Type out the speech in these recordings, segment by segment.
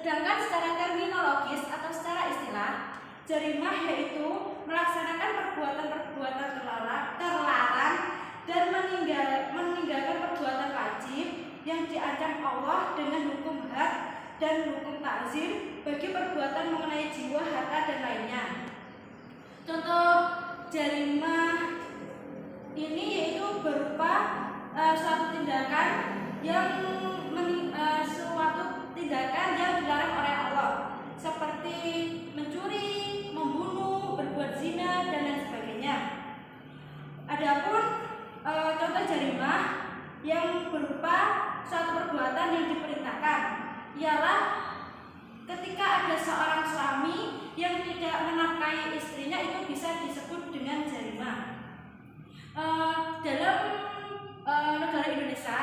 Sedangkan secara terminologis atau secara istilah, jarimah yaitu melaksanakan perbuatan-perbuatan terlarang dan meninggalkan perbuatan wajib yang diancam Allah dengan hukum had dan hukum takzir bagi perbuatan mengenai jiwa, harta, dan lainnya. Contoh jarimah ini yaitu berupa suatu tindakan yang dilarang oleh Allah, seperti mencuri, membunuh, berbuat zina, dan lain sebagainya. Adapun contoh jarimah yang berupa suatu perbuatan yang diperintahkan ialah ketika ada seorang suami yang tidak menafkahi istrinya, itu bisa disebut dengan jarimah. Dalam negara Indonesia,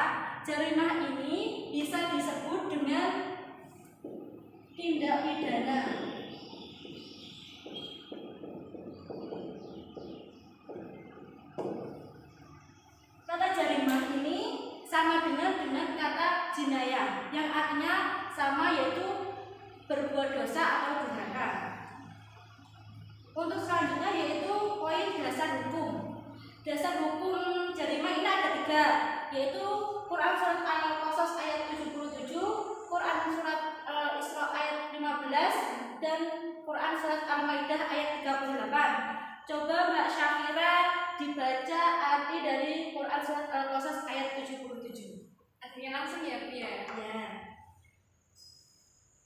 jarimah ini bisa disebut dengan tindak pidana. Kata jarimah ini sama dengan kata jinayah, yang artinya sama, yaitu berbuat dosa atau durhaka. Untuk selanjutnya yaitu poin dasar hukum. Dasar hukum jarimah ini ada 3, yaitu Quran surat Al-Qasas ayat 77, Quran surat Isra ayat 15, dan Quran surat Al-Maidah ayat 38. Coba Mbak Syafira dibaca arti dari Quran surat Al-Qasas ayat 77. Artinya langsung ya, Bu ya? Ya.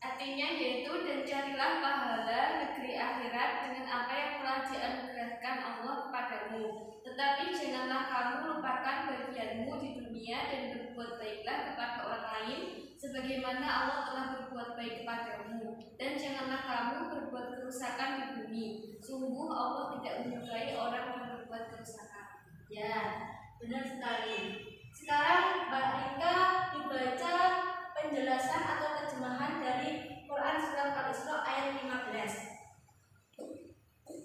Artinya yaitu, dan carilah pahala negeri akhirat dengan apa yang telah dianugerahkan Allah kepadamu. Tetapi janganlah kamu lupakan bagianmu di dunia dan berbuat baiklah kepada orang lain sebagaimana Allah telah berbuat baik kepadamu. Dan janganlah kamu berbuat kerusakan di bumi. Sungguh Allah tidak menyukai orang yang berbuat kerusakan. Ya, benar sekali. Sekarang Mbak Rika dibaca penjelasan atau terjemahan dari Quran surat Al-Isra ayat 15.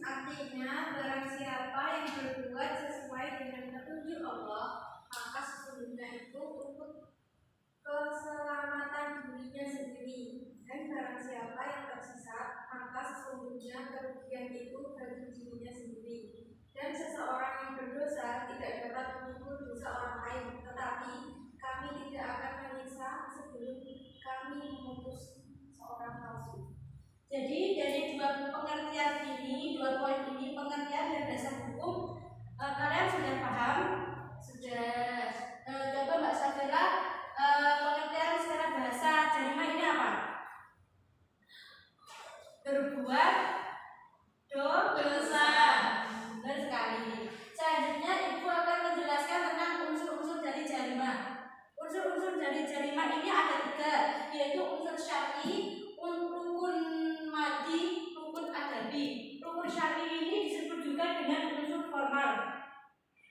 Artinya, barang siapa yang berbuat sesuai dengan petunjuk Allah, maka sesungguhnya itu untuk keselamatan dirinya sendiri. Dan barang siapa yang tersesat, maka sesungguhnya kerugian itu bagi dirinya sendiri. Dan seseorang yang berdosa tidak dapat memikul dosa orang lain, tetapi kami tidak akan menyiksa sebelum kami memutus seorang palsu. Jadi dari dua pengertian ini, 2 poin ini, pengertian dan dasar hukum, kalian sudah paham? Sudah. Coba Mbak Syafira, pengertian secara bahasa jarimah ini apa? Berbuat dosa. Benar sekali. Selanjutnya Ibu akan menjelaskan tentang unsur-unsur dari jarimah. Unsur-unsur dari jarimah ini ada 3, yaitu unsur syar'i, rukun madi, rukun adabi. Rukun syar'i ini disebut juga dengan unsur formal,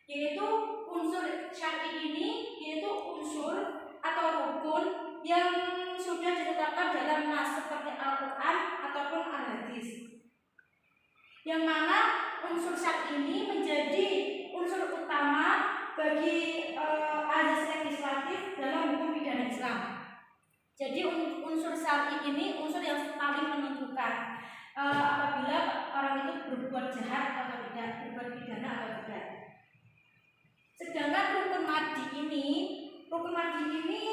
yaitu unsur syar'i ini yaitu unsur atau rukun yang sudah ditetapkan dalam nas seperti Al-Quran ataupun Al-Hadis, yang mana unsur syar'i ini menjadi unsur utama bagi azas legislatif dalam hukum pidana Islam. Jadi unsur syar'i ini unsur yang paling menentukan apabila orang itu berbuat jahat atau tidak, berbuat pidana atau tidak. Sedangkan rukun madi ini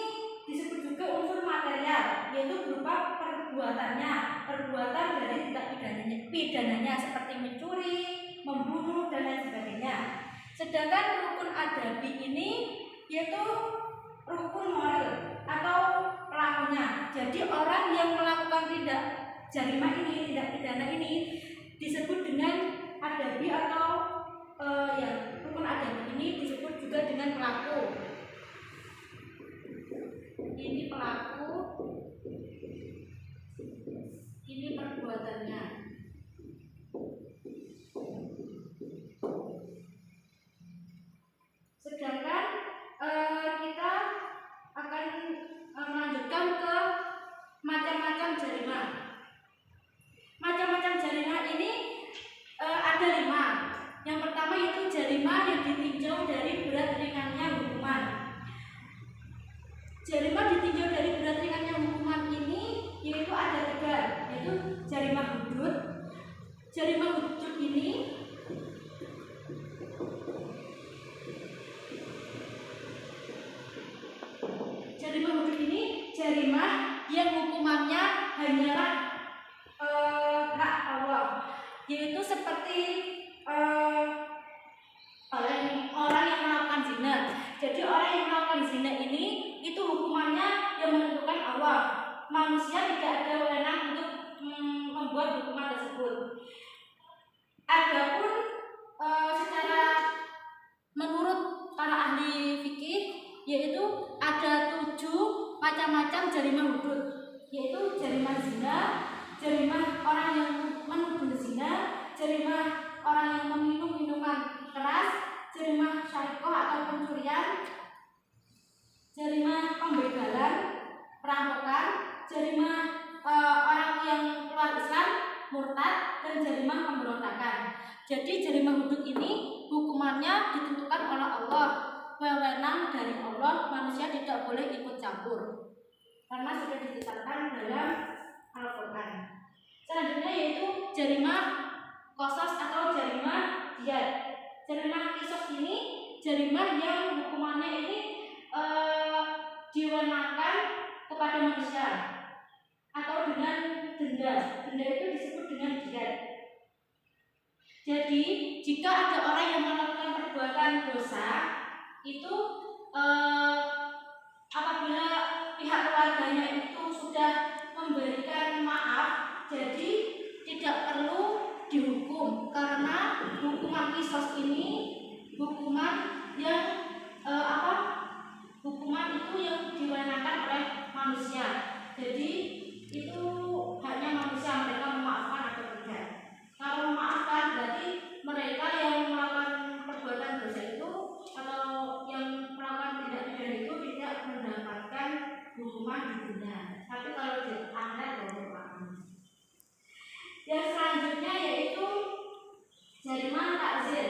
disebut juga unsur material, yaitu berupa perbuatannya, perbuatan dari tindak pidananya seperti mencuri, membunuh, dan lain sebagainya. Sedangkan rukun adabi ini yaitu rukun moral atau pelakunya. Jadi orang yang melakukan tindak jarimah ini, tindak pidana ini disebut dengan adabi atau rukun adabi ini disebut juga dengan pelaku. Ini pelaku, ini perbuatannya. Sedangkan kita akan melanjutkan ke macam-macam jarimah. Macam-macam jarimah ini ada 5. Yang pertama yaitu jarimah yang ditinjau dari berat ringannya hukuman. Jarimah ditinjau dari berat ringannya hukuman ini yaitu Jarimah hudud ini jarimah yang hukumannya hanyalah hak Allah, yaitu seperti orang yang melakukan zina. Jadi orang yang melakukan zina ini itu hukumannya yang menentukan Allah. Manusia tidak ada wewenang untuk membuat hukuman tersebut. Adapun secara menurut para ahli fikih, yaitu ada 7 macam-macam jarimah hudud, yaitu jarimah zina, jarimah orang yang menuduh zina, jarimah orang yang meminum minuman keras, jarimah syarikoh atau pencurian, jarimah pembegalan, perampokan, jarimah orang yang keluar Islam, murtad, dan jarimah pemberontakan. Jadi jarimah hudud ini hukumannya ditentukan oleh Allah, wewenang dari Allah, manusia tidak boleh ikut campur karena sudah ditetapkan dalam Al-Quran. Selanjutnya yaitu jarimah qisas atau jarimah diyat. Jarimah qisas ini jarimah yang hukumannya ini diwenangkan kepada manusia atau dengan denda. Denda itu disebut dengan diyat. Jadi jika ada orang yang melakukan perbuatan dosa, itu apabila pihak keluarganya itu sudah memberikan maaf, jadi tidak perlu dihukum karena hukuman qisas ini hukuman yang hukuman itu yang diwenangkan oleh manusia. Jadi itu haknya manusia, mereka memaafkan atau tidak. Kalau memaafkan berarti mereka yang melakukan perbuatan dosa itu atau yang melakukan tindak pidana itu tidak mendapatkan hukuman di dunia, tapi kalau di akhirat berdoa. Yang selanjutnya yaitu jarimah takzir.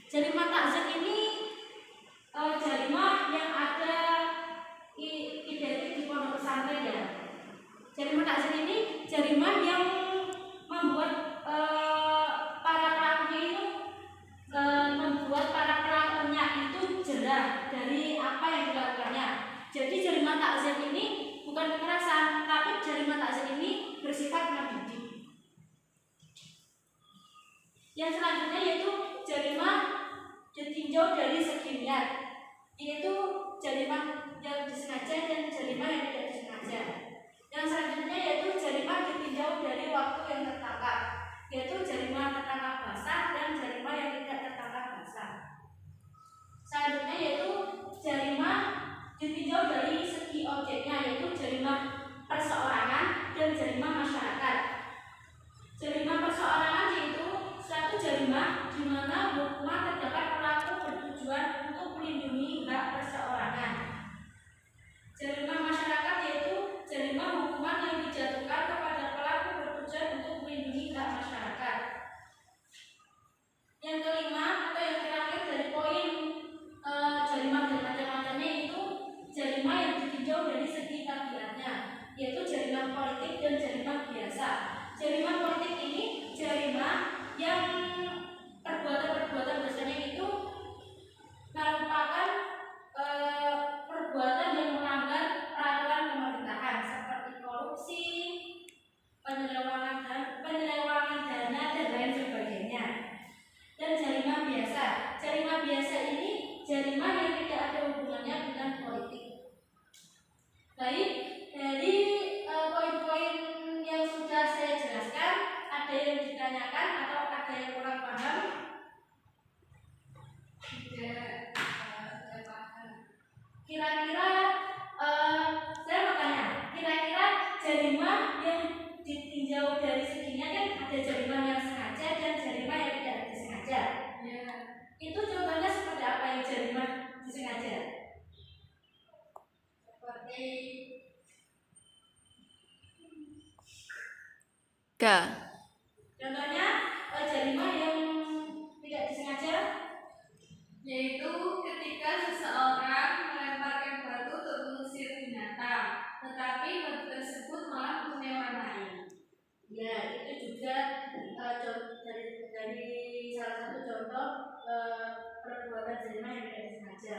Jarimah takzir ini jarimah yang ada identik di pondok pesantren ya. Jarimah takzir ini jarimah yang membuat para pelakunya itu jerah dari apa yang dilakukannya. Jadi jarimah takzir ini bukan kekerasan, tapi jarimah takzir ini bersifat mendidik. Yang selanjutnya yaitu jarimah ditinjau dari segi niat, yaitu jarimah yang disengaja dan jarimah yang tidak disengaja. Yang selanjutnya yaitu jarimah ditinjau dari waktu yang tertangkap, yaitu jarimah tertangkap basah dan jarimah yang tidak tertangkap basah. Selanjutnya yaitu jarimah ditinjau dari segi objeknya, yaitu jarimah perseorangan dan jarimah masyarakat. Jarimah perseorangan yaitu suatu jarimah di mana hukuman terdapat pelaku bertujuan untuk melindungi hak perseorangan. Jarimah masyarakat yaitu jarimah hukuman yang dijatuhkan kepada pelaku bertujuan untuk melindungi hak masyarakat. Yang kelima atau yang terakhir dari poin jarimah dan macam-macamnya itu jarimah yang ditinjau dari segi tabiatnya, yaitu jarimah politik dan jarimah biasa. Jarimah politik ini jarimah yang perbuatan-perbuatan dosanya itu merupakan perbuatan yang melanggar peraturan pemerintahan seperti korupsi, penyelewengan dana dan lain sebagainya. Dan jarimah biasa ini jarimah yang tidak ada hubungannya dengan politik. Baik, dari poin-poin yang sudah saya jelaskan, ada yang ditanyakan atau ada yang kurang paham? Tidak paham. Kira-kira saya mau tanya, kira-kira jarimah yang ditinjau dari seginya kan ada jarimah yang sengaja dan jarimah yang tidak disengaja. Ya. Itu contohnya seperti apa yang jarimah disengaja? Seperti Contohnya jarimah yang tidak disengaja, Yaitu ketika seseorang melemparkan batu untuk mengusir binatang, tetapi batu tersebut malah mengenai orang lain. ya itu juga juga dari salah satu contoh perbuatan jarima yang tidak disengaja.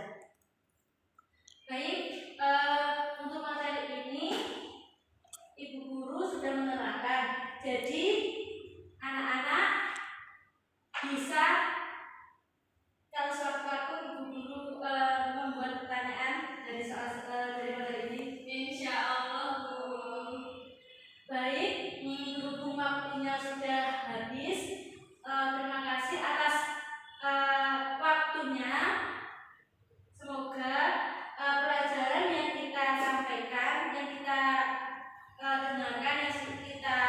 Baik, untuk materi ini Ibu Guru sudah menerangkan. Jadi anak-anak bisa kalau sewaktu-waktu Ibu Guru membuat pertanyaan dari materi ini. Insya Allah, Bu. Baik, berhubung waktunya sudah habis, terima kasih atas waktunya. Semoga pelajaran yang kita sampaikan, yang kita dengarkan, yang kita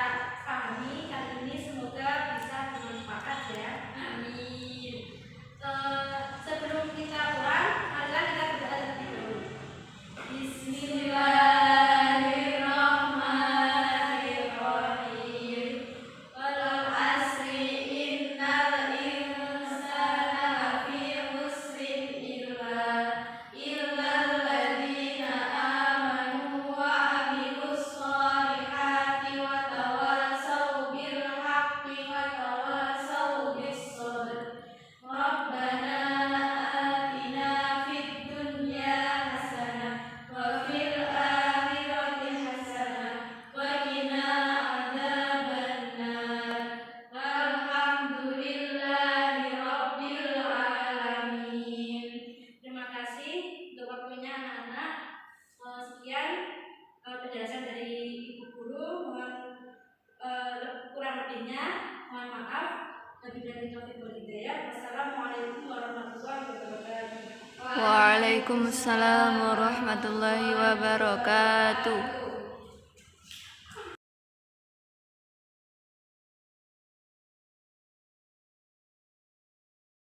pahami kali ini semoga bisa bermanfaat ya. Amin. Sebelum kita pulang, marilah kita berdoa terlebih dahulu. Terima kasih untuk waktunya anak-anak. Sekian penjelasan dari Ibu Guru. Mohon kurang lebihnya mohon maaf. Wabillahi taufiq wal hidayah. Wassalamualaikum warahmatullahi wabarakatuh. Waalaikumsalam warahmatullahi wabarakatuh.